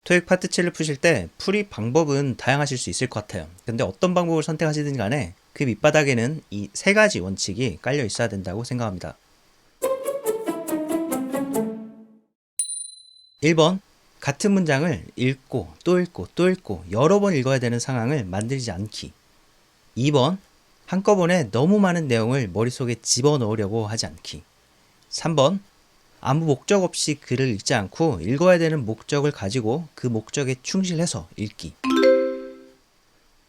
토익 파트 7을 푸실 때 풀이 방법은 다양하실 수 있을 것 같아요. 근데 어떤 방법을 선택하시든 간에 그 밑바닥에는 이 세 가지 원칙이 깔려 있어야 된다고 생각합니다. 1번, 같은 문장을 읽고 또 읽고 또 읽고 여러 번 읽어야 되는 상황을 만들지 않기. 2번, 한꺼번에 너무 많은 내용을 머릿속에 집어넣으려고 하지 않기. 3번, 아무 목적 없이 글을 읽지 않고 읽어야 되는 목적을 가지고 그 목적에 충실해서 읽기.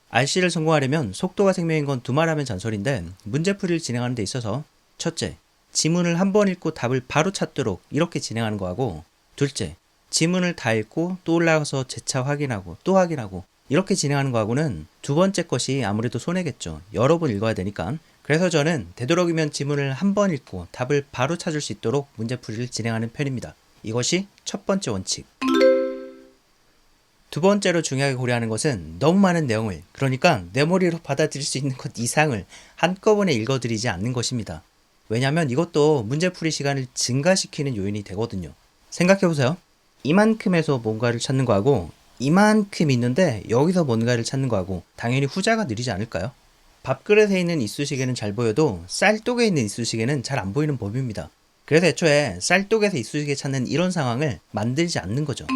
RC를 성공하려면 속도가 생명인 건 두말하면 잔소리인데 문제풀이를 진행하는 데 있어서 첫째, 지문을 한 번 읽고 답을 바로 찾도록 이렇게 진행하는 거하고 둘째, 지문을 다 읽고 또 올라가서 재차 확인하고 또 확인하고 이렇게 진행하는 거하고는 두 번째 것이 아무래도 손해겠죠. 여러 번 읽어야 되니까. 그래서 저는 되도록이면 지문을 한 번 읽고 답을 바로 찾을 수 있도록 문제풀이를 진행하는 편입니다. 이것이 첫 번째 원칙. 두 번째로 중요하게 고려하는 것은 너무 많은 내용을, 그러니까 내 머리로 받아들일 수 있는 것 이상을 한꺼번에 읽어드리지 않는 것입니다. 왜냐하면 이것도 문제풀이 시간을 증가시키는 요인이 되거든요. 생각해보세요. 이만큼에서 뭔가를 찾는 거하고 이만큼 있는데 여기서 뭔가를 찾는 거하고 당연히 후자가 느리지 않을까요? 밥그릇에 있는 이쑤시개는 잘 보여도 쌀독에 있는 이쑤시개는 잘 안 보이는 법입니다. 그래서 애초에 쌀독에서 이쑤시개 찾는 이런 상황을 만들지 않는 거죠.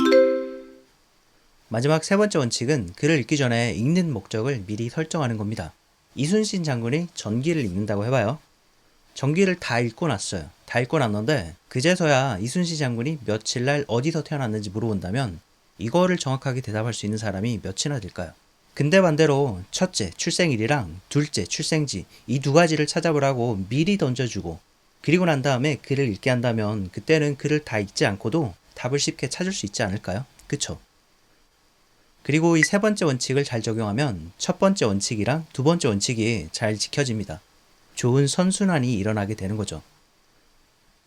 마지막 세 번째 원칙은 글을 읽기 전에 읽는 목적을 미리 설정하는 겁니다. 이순신 장군이 전기를 읽는다고 해봐요. 전기를 다 읽고 났어요. 다 읽고 났는데 그제서야 이순신 장군이 며칠날 어디서 태어났는지 물어본다면 이거를 정확하게 대답할 수 있는 사람이 몇이나 될까요? 근데 반대로 첫째 출생일이랑 둘째 출생지 이 두 가지를 찾아보라고 미리 던져주고 그리고 난 다음에 글을 읽게 한다면 그때는 글을 다 읽지 않고도 답을 쉽게 찾을 수 있지 않을까요? 그쵸? 그리고 이 세 번째 원칙을 잘 적용하면 첫 번째 원칙이랑 두 번째 원칙이 잘 지켜집니다. 좋은 선순환이 일어나게 되는 거죠.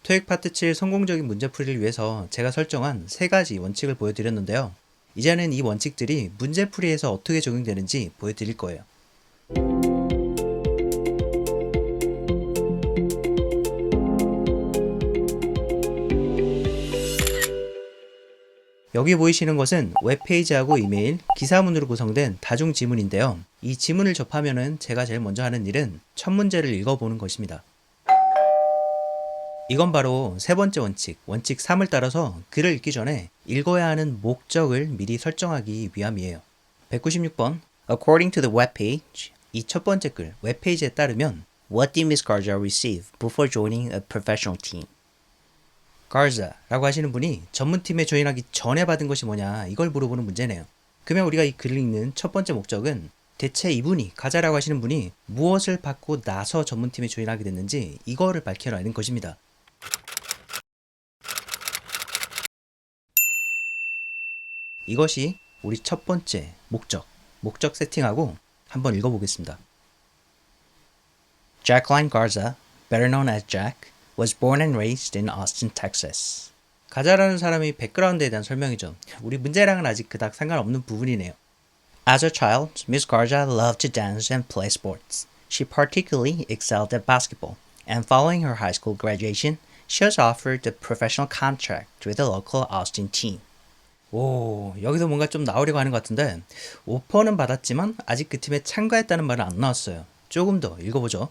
토익 파트 7 성공적인 문제풀이를 위해서 제가 설정한 세 가지 원칙을 보여드렸는데요. 이제는 이 원칙들이 문제풀이에서 어떻게 적용되는지 보여드릴 거예요. 여기 보이시는 것은 웹페이지하고 이메일, 기사문으로 구성된 다중 지문인데요. 이 지문을 접하면은 제가 제일 먼저 하는 일은 첫 문제를 읽어보는 것입니다. 이건 바로 세 번째 원칙, 원칙 3을 따라서 글을 읽기 전에 읽어야 하는 목적을 미리 설정하기 위함이에요. 196번 According to the web page, 이 첫 번째 글, 웹페이지에 따르면 What did Miss Garza receive before joining a professional team? Garza라고 하시는 분이 전문팀에 조인하기 전에 받은 것이 뭐냐 이걸 물어보는 문제네요. 그러면 우리가 이 글을 읽는 첫 번째 목적은 대체 이분이, 가자라고 하시는 분이 무엇을 받고 나서 전문팀에 조인하게 됐는지 이거를 밝혀내는 것입니다. 이것이 우리 첫 번째 목적 세팅하고 한번 읽어보겠습니다. Jacqueline Garza, better known as Jack, was born and raised in Austin, Texas. 가자라는 사람이 백그라운드에 대한 설명이죠. 우리 문제랑은 아직 그닥 상관없는 부분이네요. As a child, Miss Garza loved to dance and play sports. She particularly excelled at basketball, and following her high school graduation, she was offered a professional contract with the local Austin team. 오, 여기서 뭔가 좀 나오려고 하는 것 같은데 오퍼는 받았지만 아직 그 팀에 참가했다는 말은 안 나왔어요. 조금 더 읽어보죠.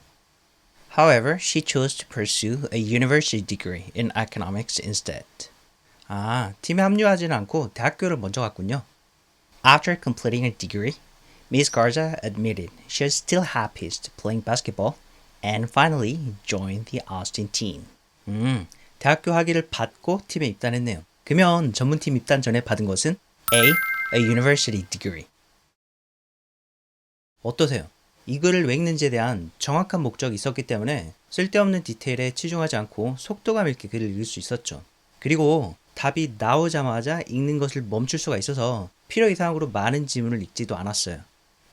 However, she chose to pursue a university degree in economics instead. 아, 팀에 합류하지는 않고 대학교를 먼저 갔군요. After completing her degree, Miss Garza admitted she was still happiest playing basketball and finally joined the Austin team. 대학교 학위를 받고 팀에 입단했네요. 그러면 전문팀 입단 전에 받은 것은 A university degree. 어떠세요? 이 글을 왜 읽는지에 대한 정확한 목적이 있었기 때문에 쓸데없는 디테일에 치중하지 않고 속도감 있게 글을 읽을 수 있었죠. 그리고 답이 나오자마자 읽는 것을 멈출 수가 있어서 필요 이상으로 많은 지문을 읽지도 않았어요.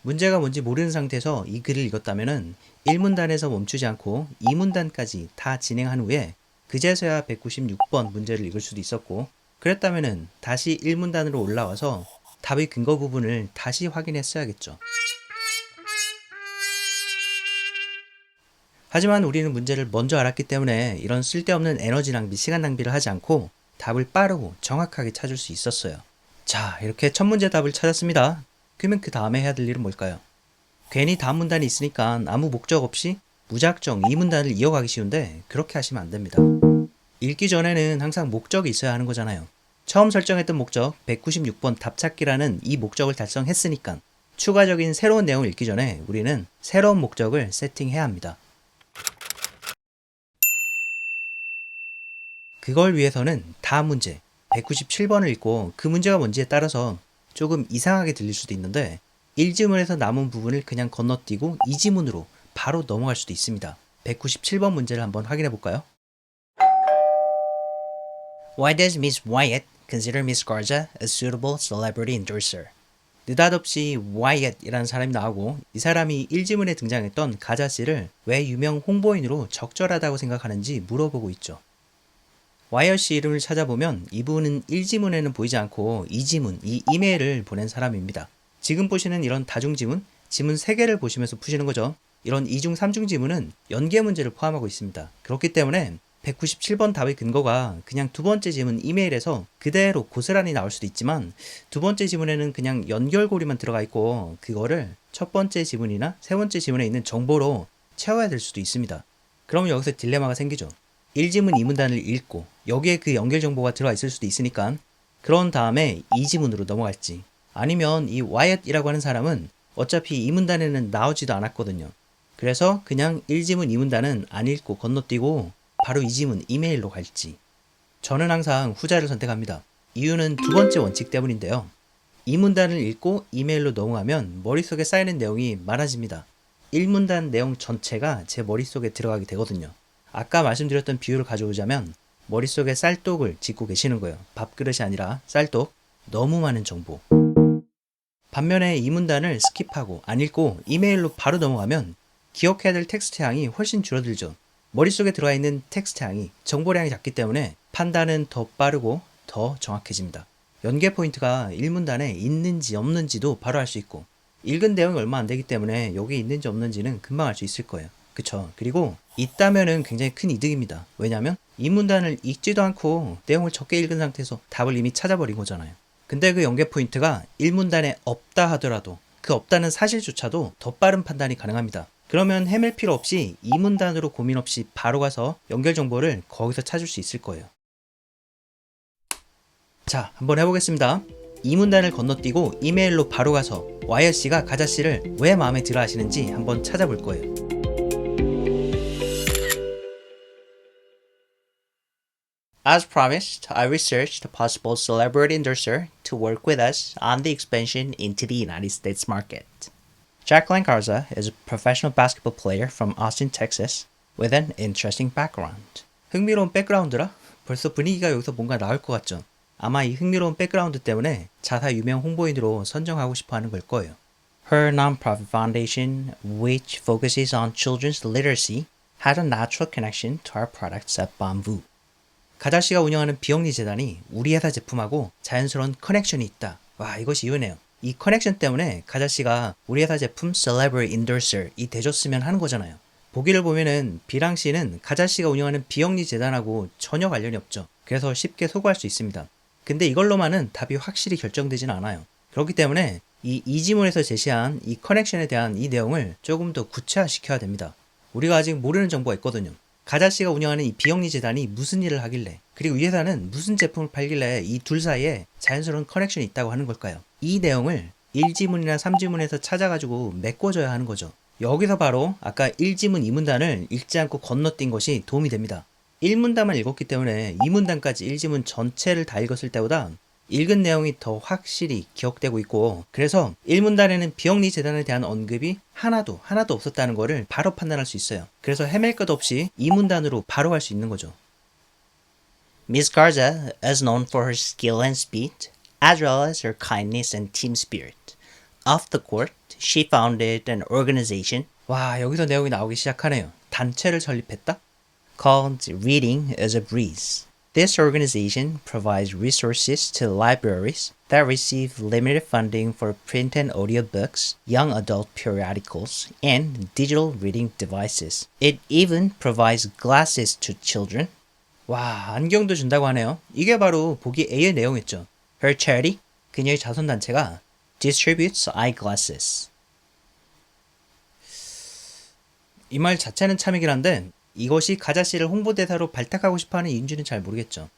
문제가 뭔지 모르는 상태에서 이 글을 읽었다면 1문단에서 멈추지 않고 2문단까지 다 진행한 후에 그제서야 196번 문제를 읽을 수도 있었고 그랬다면 다시 1문단으로 올라와서 답의 근거 부분을 다시 확인했어야겠죠. 하지만 우리는 문제를 먼저 알았기 때문에 이런 쓸데없는 에너지 낭비, 시간 낭비를 하지 않고 답을 빠르고 정확하게 찾을 수 있었어요. 자, 이렇게 첫 문제 답을 찾았습니다. 그러면 그 다음에 해야 될 일은 뭘까요? 괜히 다음 문단이 있으니까 아무 목적 없이 무작정 이 문단을 이어가기 쉬운데 그렇게 하시면 안 됩니다. 읽기 전에는 항상 목적이 있어야 하는 거잖아요. 처음 설정했던 목적 196번 답찾기라는 이 목적을 달성했으니까 추가적인 새로운 내용을 읽기 전에 우리는 새로운 목적을 세팅해야 합니다. 그걸 위해서는 다음 문제 197번을 읽고 그 문제가 뭔지에 따라서 조금 이상하게 들릴 수도 있는데 1지문에서 남은 부분을 그냥 건너뛰고 2지문으로 바로 넘어갈 수도 있습니다. 197번 문제를 한번 확인해 볼까요? Why does Miss Wyatt consider Miss Garza a suitable celebrity endorser? 느닷없이 Wyatt이라는 사람이 나오고 이 사람이 1지문에 등장했던 가자 씨를 왜 유명 홍보인으로 적절하다고 생각하는지 물어보고 있죠. 와이엇 씨 이름을 찾아보면 이분은 1지문에는 보이지 않고 2지문, 이 이메일을 보낸 사람입니다. 지금 보시는 이런 다중지문, 지문 3개를 보시면서 푸시는 거죠. 이런 2중, 3중 지문은 연계 문제를 포함하고 있습니다. 그렇기 때문에 197번 답의 근거가 그냥 두 번째 지문 이메일에서 그대로 고스란히 나올 수도 있지만 두 번째 지문에는 그냥 연결고리만 들어가 있고 그거를 첫 번째 지문이나 세 번째 지문에 있는 정보로 채워야 될 수도 있습니다. 그러면 여기서 딜레마가 생기죠. 1지문 2문단을 읽고 여기에 그 연결 정보가 들어가 있을 수도 있으니까 그런 다음에 2지문으로 넘어갈지 아니면 이 와이엇이라고 하는 사람은 어차피 2문단에는 나오지도 않았거든요. 그래서 그냥 1지문 2문단은 안 읽고 건너뛰고 바로 2지문 이메일로 갈지 저는 항상 후자를 선택합니다. 이유는 두 번째 원칙 때문인데요. 2문단을 읽고 이메일로 넘어가면 머릿속에 쌓이는 내용이 많아집니다. 1문단 내용 전체가 제 머릿속에 들어가게 되거든요. 아까 말씀드렸던 비유를 가져오자면 머릿속에 쌀떡을 짓고 계시는 거예요. 밥그릇이 아니라 쌀떡. 너무 많은 정보. 반면에 이 문단을 스킵하고 안 읽고 이메일로 바로 넘어가면 기억해야 될 텍스트 양이 훨씬 줄어들죠. 머릿속에 들어가 있는 텍스트 양이 정보량이 작기 때문에 판단은 더 빠르고 더 정확해집니다. 연계 포인트가 1문단에 있는지 없는지도 바로 알 수 있고 읽은 내용이 얼마 안 되기 때문에 여기 있는지 없는지는 금방 알 수 있을 거예요. 그쵸? 그리고 있다면은 굉장히 큰 이득입니다. 왜냐면 이 문단을 읽지도 않고 내용을 적게 읽은 상태에서 답을 이미 찾아버린 거잖아요. 근데 그 연계 포인트가 1문단에 없다 하더라도 그 없다는 사실조차도 더 빠른 판단이 가능합니다. 그러면 헤맬 필요 없이 2문단으로 고민 없이 바로 가서 연결 정보를 거기서 찾을 수 있을 거예요. 자, 한번 해보겠습니다. 2문단을 건너뛰고 이메일로 바로 가서 와이엇 씨가 가자 씨를 왜 마음에 들어 하시는지 한번 찾아볼 거예요. As promised, I researched a possible celebrity endorser to work with us on the expansion into the United States market. Jacqueline Garza is a professional basketball player from Austin, Texas, with an interesting background. 흥미로운 백그라운드라? 벌써 분위기가 여기서 뭔가 나올 것 같죠? 아마 이 흥미로운 백그라운드 때문에 자사 유명 홍보인으로 선정하고 싶어 하는 걸 거예요. Her non-profit foundation, which focuses on children's literacy, had a natural connection to our products at Bamboo. 가자 씨가 운영하는 비영리 재단이 우리 회사 제품하고 자연스러운 커넥션이 있다. 와, 이것이 이유네요. 이 커넥션 때문에 가자 씨가 우리 회사 제품 Celebrity Endorser 이 대줬으면 하는 거잖아요. 보기를 보면은 비랑 씨는 가자 씨가 운영하는 비영리 재단하고 전혀 관련이 없죠. 그래서 쉽게 소구할 수 있습니다. 근데 이걸로만은 답이 확실히 결정되진 않아요. 그렇기 때문에 이 이지문에서 제시한 이 커넥션에 대한 이 내용을 조금 더 구체화시켜야 됩니다. 우리가 아직 모르는 정보가 있거든요. 가자 씨가 운영하는 이 비영리 재단이 무슨 일을 하길래 그리고 이 회사는 무슨 제품을 팔길래 이 둘 사이에 자연스러운 커넥션이 있다고 하는 걸까요? 이 내용을 1지문이나 3지문에서 찾아가지고 메꿔줘야 하는 거죠. 여기서 바로 아까 1지문 2문단을 읽지 않고 건너뛴 것이 도움이 됩니다. 1문단만 읽었기 때문에 2문단까지 1지문 전체를 다 읽었을 때보다 읽은 내용이 더 확실히 기억되고 있고 그래서 1문단에는 비영리 재단에 대한 언급이 하나도 없었다는 거를 바로 판단할 수 있어요. 그래서 헤맬 것 없이 2문단으로 바로 갈 수 있는 거죠. Miss Garza is known for her skill and speed, as well as her kindness and team spirit. Off the court, she founded an organization. 와, 여기서 내용이 나오기 시작하네요. 단체를 설립했다? Called Reading as a Breeze. This organization provides resources to libraries that receive limited funding for print and audio books, young adult periodicals, and digital reading devices. It even provides glasses to children. 와, 안경도 준다고 하네요. 이게 바로 보기 A의 내용이었죠. Her charity, 그녀의 자선단체가 distributes eyeglasses. 이 말 자체는 참이긴 한데 이것이 가자씨를 홍보대사로 발탁하고 싶어하는 이유인지는 잘 모르겠죠.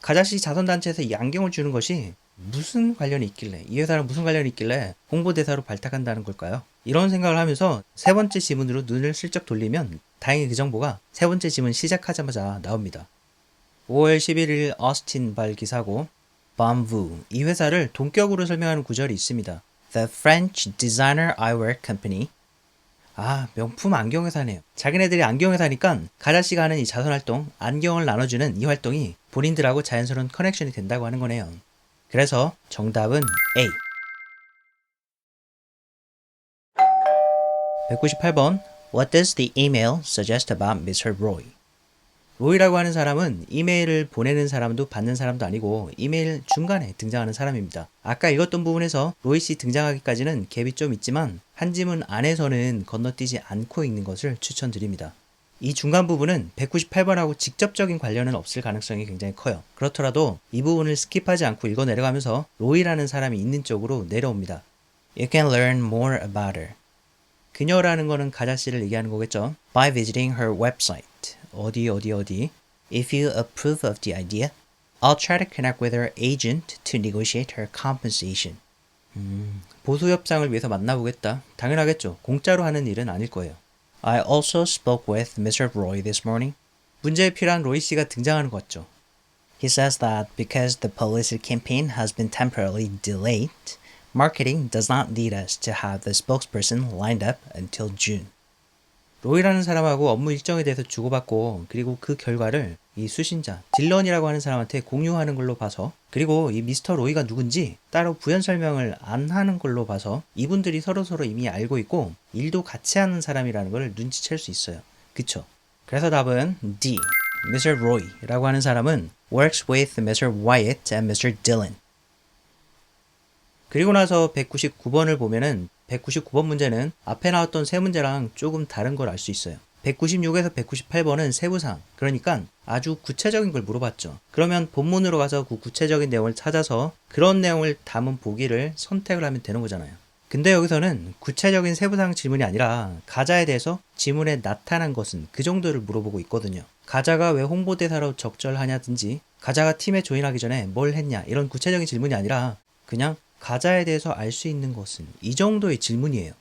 가자씨 자선단체에서 이 안경을 주는 것이 무슨 관련이 있길래, 이 회사랑 무슨 관련이 있길래 홍보대사로 발탁한다는 걸까요? 이런 생각을 하면서 세 번째 지문으로 눈을 슬쩍 돌리면 다행히 그 정보가 세 번째 지문 시작하자마자 나옵니다. 5월 11일 어스틴 발 기사고 Bamboo, 이 회사를 동격으로 설명하는 구절이 있습니다. The French Designer Eyewear Company. 아, 명품 안경회사네요. 자기네들이 안경회사니까 가자씨가 하는 이 자선활동, 안경을 나눠주는 이 활동이 본인들하고 자연스러운 커넥션이 된다고 하는 거네요. 그래서 정답은 A. 198번. What does the email suggest about Mr. Roy? 로이라고 하는 사람은 이메일을 보내는 사람도 받는 사람도 아니고 이메일 중간에 등장하는 사람입니다. 아까 읽었던 부분에서 로이 씨 등장하기까지는 갭이 좀 있지만 한 지문 안에서는 건너뛰지 않고 읽는 것을 추천드립니다. 이 중간 부분은 198번하고 직접적인 관련은 없을 가능성이 굉장히 커요. 그렇더라도 이 부분을 스킵하지 않고 읽어 내려가면서 로이라는 사람이 있는 쪽으로 내려옵니다. You can learn more about her. 그녀라는 거는 가자씨를 얘기하는 거겠죠. By visiting her website. 어디. If you approve of the idea, I'll try to connect with her agent to negotiate her compensation. 보수 협상을 위해서 만나보겠다. 당연하겠죠. 공짜로 하는 일은 아닐 거예요. I also spoke with Mr. Roy this morning. 문제에 필요한 로이 씨가 등장하는 것 같죠. He says that because the publicity campaign has been temporarily delayed, marketing does not need us to have the spokesperson lined up until June. 로이라는 사람하고 업무 일정에 대해서 주고받고 그리고 그 결과를 이 수신자, 딜런이라고 하는 사람한테 공유하는 걸로 봐서 그리고 이 미스터 로이가 누군지 따로 부연 설명을 안 하는 걸로 봐서 이분들이 서로서로 이미 알고 있고 일도 같이 하는 사람이라는 걸 눈치챌 수 있어요. 그쵸? 그래서 답은 D. Mr. Roy라고 하는 사람은 works with Mr. Wyatt and Mr. Dillon. 그리고 나서 199번을 보면은 199번 문제는 앞에 나왔던 세 문제랑 조금 다른 걸 알 수 있어요. 196에서 198번은 세부사항, 그러니까 아주 구체적인 걸 물어봤죠. 그러면 본문으로 가서 그 구체적인 내용을 찾아서 그런 내용을 담은 보기를 선택을 하면 되는 거잖아요. 근데 여기서는 구체적인 세부사항 질문이 아니라 가자에 대해서 지문에 나타난 것은 그 정도를 물어보고 있거든요. 가자가 왜 홍보대사로 적절하냐든지 가자가 팀에 조인하기 전에 뭘 했냐 이런 구체적인 질문이 아니라 그냥 가자에 대해서 알 수 있는 것은 이 정도의 질문이에요.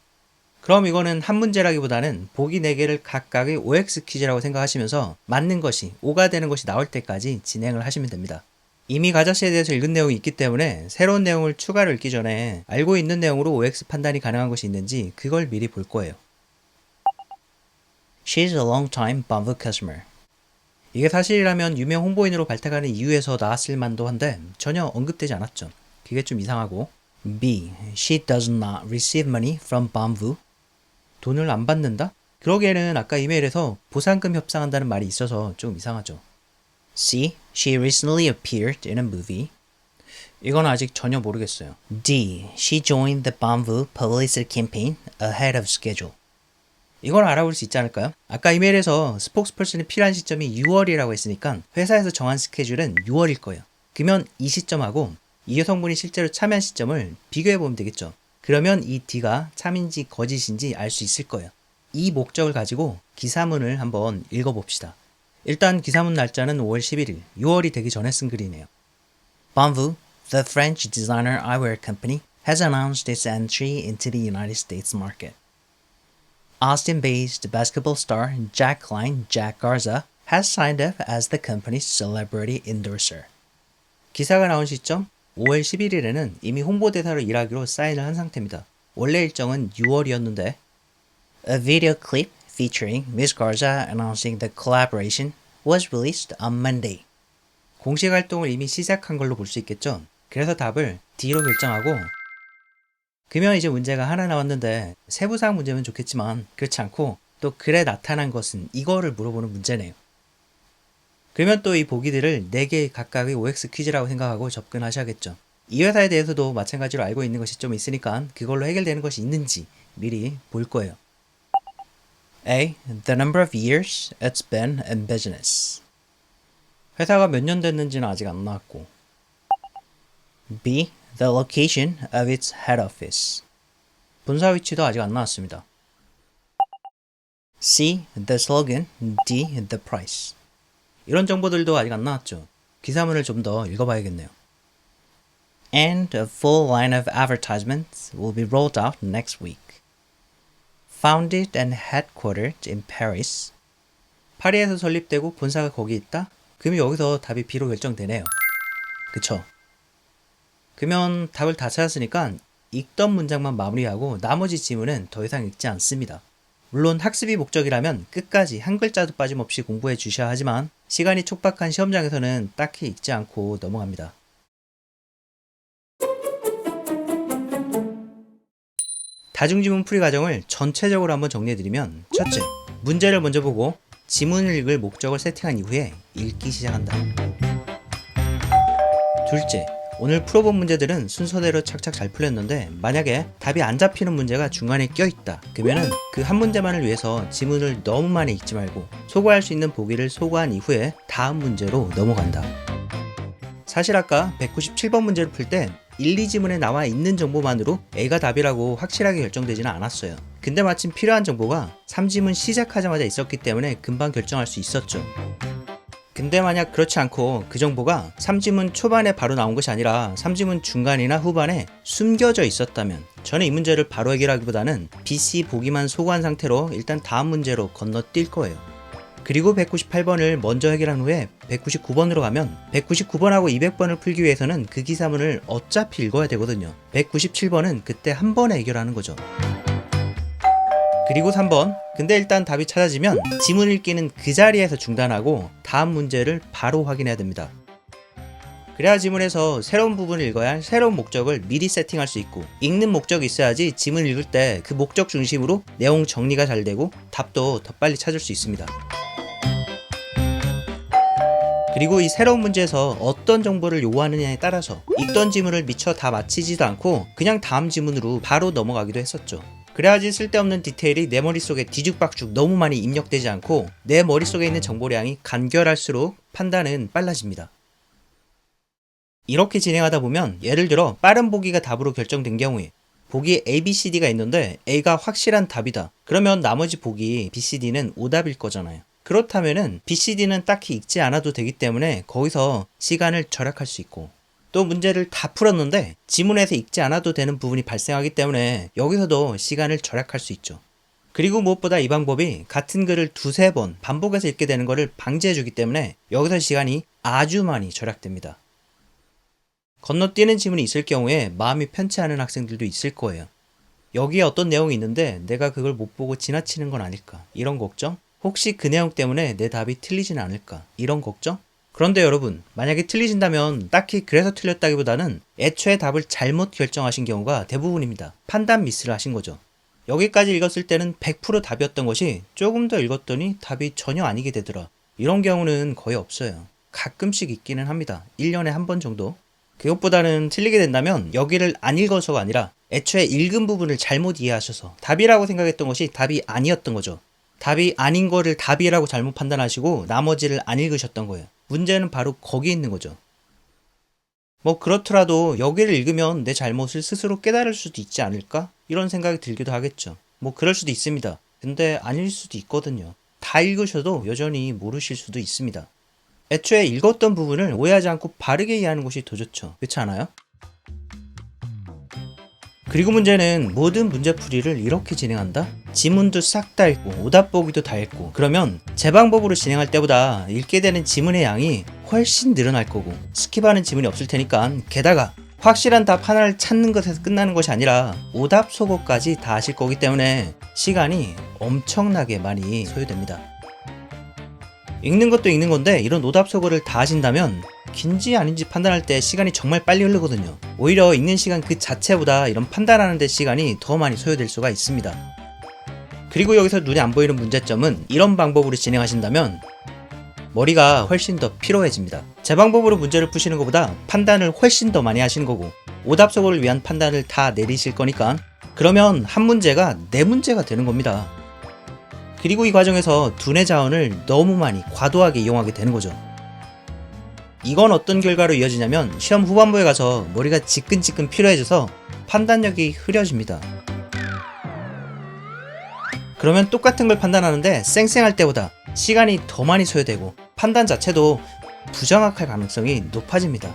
그럼 이거는 한 문제라기보다는 보기 4개를 각각의 OX 퀴즈라고 생각하시면서 맞는 것이, 오가 되는 것이 나올 때까지 진행을 하시면 됩니다. 이미 가자씨에 대해서 읽은 내용이 있기 때문에 새로운 내용을 추가로 읽기 전에 알고 있는 내용으로 OX 판단이 가능한 것이 있는지 그걸 미리 볼 거예요. She's a long-time Bamboo customer. 이게 사실이라면 유명 홍보인으로 발탁하는 이유에서 나왔을 만도 한데 전혀 언급되지 않았죠. 그게 좀 이상하고. B. She does not receive money from Bamboo. 돈을 안 받는다? 그러기에는 아까 이메일에서 보상금 협상한다는 말이 있어서 좀 이상하죠. C. She recently appeared in a movie. 이건 아직 전혀 모르겠어요. D. She joined the Bamboo publicity campaign ahead of schedule. 이걸 알아볼 수 있지 않을까요? 아까 이메일에서 스포크스퍼슨이 필요한 시점이 6월이라고 했으니까 회사에서 정한 스케줄은 6월일 거예요. 그러면 이 시점하고 이 여성분이 실제로 참여한 시점을 비교해보면 되겠죠. 그러면 이 D가 참인지 거짓인지 알 수 있을 거예요. 이 목적을 가지고 기사문을 한번 읽어봅시다. 일단 기사문 날짜는 5월 11일, 6월이 되기 전에 쓴 글이네요. Bamboo, the French designer eyewear company, has announced its entry into the United States market. Austin-based basketball star Jack Garza has signed up as the company's celebrity endorser. 기사가 나온 시점 5월 11일에는 이미 홍보대사로 일하기로 사인을 한 상태입니다. 원래 일정은 6월이었는데 A video clip featuring Ms. Garza announcing the collaboration was released on Monday. 공식 활동을 이미 시작한 걸로 볼 수 있겠죠? 그래서 답을 D로 결정하고 그러면 이제 문제가 하나 나왔는데 세부사항 문제면 좋겠지만 그렇지 않고 또 글에 나타난 것은 이거를 물어보는 문제네요. 그러면 또 이 보기들을 4개 각각의 OX 퀴즈라고 생각하고 접근하셔야겠죠. 이 회사에 대해서도 마찬가지로 알고 있는 것이 좀 있으니까 그걸로 해결되는 것이 있는지 미리 볼 거예요. A. The number of years it's been in business. 회사가 몇 년 됐는지는 아직 안 나왔고. B. the location of its head office. 본사 위치도 아직 안 나왔습니다. C. the slogan, D. the price. 이런 정보들도 아직 안 나왔죠. 기사문을 좀 더 읽어봐야겠네요. And a full line of advertisements will be rolled out next week. Founded and headquartered in Paris. 파리에서 설립되고 본사가 거기 있다? 그럼 여기서 답이 B로 결정되네요. 그쵸? 그러면 답을 다 찾았으니까 읽던 문장만 마무리하고 나머지 지문은 더 이상 읽지 않습니다. 물론 학습이 목적이라면 끝까지 한 글자도 빠짐없이 공부해 주셔야 하지만 시간이 촉박한 시험장에서는 딱히 읽지 않고 넘어갑니다. 다중지문 풀이 과정을 전체적으로 한번 정리해드리면 첫째, 문제를 먼저 보고 지문을 읽을 목적을 세팅한 이후에 읽기 시작한다. 둘째, 오늘 풀어본 문제들은 순서대로 착착 잘 풀렸는데 만약에 답이 안 잡히는 문제가 중간에 껴있다. 그러면은 그 한 문제만을 위해서 지문을 너무 많이 읽지 말고 소거할 수 있는 보기를 소거한 이후에 다음 문제로 넘어간다. 사실 아까 197번 문제를 풀 때 1, 2지문에 나와 있는 정보만으로 A가 답이라고 확실하게 결정되지는 않았어요. 근데 마침 필요한 정보가 3지문 시작하자마자 있었기 때문에 금방 결정할 수 있었죠. 근데 만약 그렇지 않고 그 정보가 3지문 초반에 바로 나온 것이 아니라 3지문 중간이나 후반에 숨겨져 있었다면 저는 이 문제를 바로 해결하기보다는 B, C 보기만 소거한 상태로 일단 다음 문제로 건너뛸 거예요. 그리고 198번을 먼저 해결한 후에 199번으로 가면 199번하고 200번을 풀기 위해서는 그 기사문을 어차피 읽어야 되거든요. 197번은 그때 한 번에 해결하는 거죠. 그리고 3번. 근데 일단 답이 찾아지면 지문 읽기는 그 자리에서 중단하고 다음 문제를 바로 확인해야 됩니다. 그래야 지문에서 새로운 부분을 읽어야 할 새로운 목적을 미리 세팅할 수 있고 읽는 목적이 있어야지 지문 읽을 때 그 목적 중심으로 내용 정리가 잘 되고 답도 더 빨리 찾을 수 있습니다. 그리고 이 새로운 문제에서 어떤 정보를 요구하느냐에 따라서 읽던 지문을 미처 다 마치지도 않고 그냥 다음 지문으로 바로 넘어가기도 했었죠. 그래야지 쓸데없는 디테일이 내 머릿속에 뒤죽박죽 너무 많이 입력되지 않고 내 머릿속에 있는 정보량이 간결할수록 판단은 빨라집니다. 이렇게 진행하다 보면 예를 들어 빠른 보기가 답으로 결정된 경우에 보기 A, B, C, D가 있는데 A가 확실한 답이다. 그러면 나머지 보기 B, C, D는 오답일 거잖아요. 그렇다면은 B, C, D는 딱히 읽지 않아도 되기 때문에 거기서 시간을 절약할 수 있고 또 문제를 다 풀었는데 지문에서 읽지 않아도 되는 부분이 발생하기 때문에 여기서도 시간을 절약할 수 있죠. 그리고 무엇보다 이 방법이 같은 글을 두세 번 반복해서 읽게 되는 것을 방지해주기 때문에 여기서 시간이 아주 많이 절약됩니다. 건너뛰는 지문이 있을 경우에 마음이 편치 않은 학생들도 있을 거예요. 여기에 어떤 내용이 있는데 내가 그걸 못 보고 지나치는 건 아닐까 이런 걱정? 혹시 그 내용 때문에 내 답이 틀리지는 않을까 이런 걱정? 그런데 여러분, 만약에 틀리신다면 딱히 그래서 틀렸다기보다는 애초에 답을 잘못 결정하신 경우가 대부분입니다. 판단 미스를 하신 거죠. 여기까지 읽었을 때는 100% 답이었던 것이 조금 더 읽었더니 답이 전혀 아니게 되더라. 이런 경우는 거의 없어요. 가끔씩 있기는 합니다. 1년에 한 번 정도. 그것보다는 틀리게 된다면 여기를 안 읽어서가 아니라 애초에 읽은 부분을 잘못 이해하셔서 답이라고 생각했던 것이 답이 아니었던 거죠. 답이 아닌 거를 답이라고 잘못 판단하시고 나머지를 안 읽으셨던 거예요. 문제는 바로 거기에 있는 거죠. 뭐 그렇더라도 여기를 읽으면 내 잘못을 스스로 깨달을 수도 있지 않을까? 이런 생각이 들기도 하겠죠. 뭐 그럴 수도 있습니다. 근데 아닐 수도 있거든요. 다 읽으셔도 여전히 모르실 수도 있습니다. 애초에 읽었던 부분을 오해하지 않고 바르게 이해하는 것이 더 좋죠. 그렇지 않아요? 그리고 문제는 모든 문제풀이를 이렇게 진행한다? 지문도 싹 다 읽고 오답 보기도 다 읽고 그러면 제 방법으로 진행할 때보다 읽게 되는 지문의 양이 훨씬 늘어날 거고 스킵하는 지문이 없을 테니까 게다가 확실한 답 하나를 찾는 것에서 끝나는 것이 아니라 오답 소거까지 다 하실 거기 때문에 시간이 엄청나게 많이 소요됩니다. 읽는 것도 읽는 건데 이런 오답 소거를 다 하신다면 긴지 아닌지 판단할 때 시간이 정말 빨리 흐르거든요. 오히려 읽는 시간 그 자체보다 이런 판단하는 데 시간이 더 많이 소요될 수가 있습니다. 그리고 여기서 눈에 안 보이는 문제점은 이런 방법으로 진행하신다면 머리가 훨씬 더 피로해집니다. 제 방법으로 문제를 푸시는 것보다 판단을 훨씬 더 많이 하시는 거고 오답 소거를 위한 판단을 다 내리실 거니까 그러면 한 문제가 네 문제가 되는 겁니다. 그리고 이 과정에서 두뇌 자원을 너무 많이 과도하게 이용하게 되는 거죠. 이건 어떤 결과로 이어지냐면 시험 후반부에 가서 머리가 지끈지끈 피로해져서 판단력이 흐려집니다. 그러면 똑같은 걸 판단하는데 쌩쌩할 때보다 시간이 더 많이 소요되고 판단 자체도 부정확할 가능성이 높아집니다.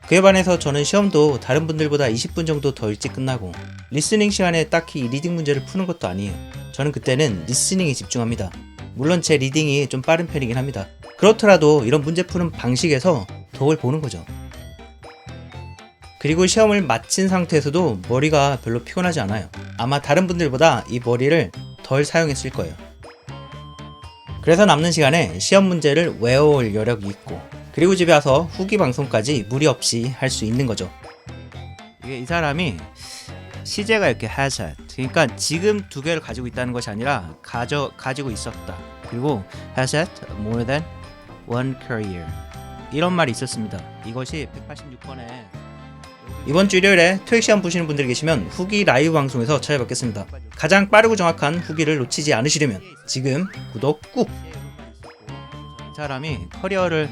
그에 반해서 저는 시험도 다른 분들보다 20분 정도 더 일찍 끝나고 리스닝 시간에 딱히 리딩 문제를 푸는 것도 아니에요. 저는 그때는 리스닝에 집중합니다. 물론 제 리딩이 좀 빠른 편이긴 합니다. 그렇더라도 이런 문제 푸는 방식에서 덕을 보는 거죠. 그리고 시험을 마친 상태에서도 머리가 별로 피곤하지 않아요. 아마 다른 분들보다 이 머리를 덜 사용했을 거예요. 그래서 남는 시간에 시험 문제를 외워올 여력이 있고 그리고 집에 와서 후기 방송까지 무리 없이 할 수 있는 거죠. 이게 이 사람이 시제가 이렇게 has had, 그러니까 지금 두 개를 가지고 있다는 것이 아니라 가지고 있었다. 그리고 has had more than one career, 이런 말이 있었습니다. 이것이 186번에 이번 주 일요일에 토익 시험 보시는 분들 계시면 후기 라이브 방송에서 찾아뵙겠습니다. 가장 빠르고 정확한 후기를 놓치지 않으시려면 지금 구독 꾹! 이 사람이 커리어를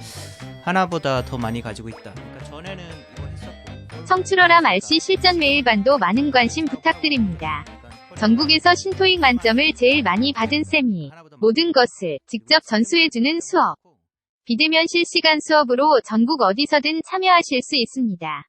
하나보다 더 많이 가지고 있다. 그러니까 전에는 이거 했었고. 청출어람 RC 실전 메일반도 많은 관심 부탁드립니다. 전국에서 신토익 만점을 제일 많이 받은 쌤이 모든 것을 직접 전수해주는 수업. 비대면 실시간 수업으로 전국 어디서든 참여하실 수 있습니다.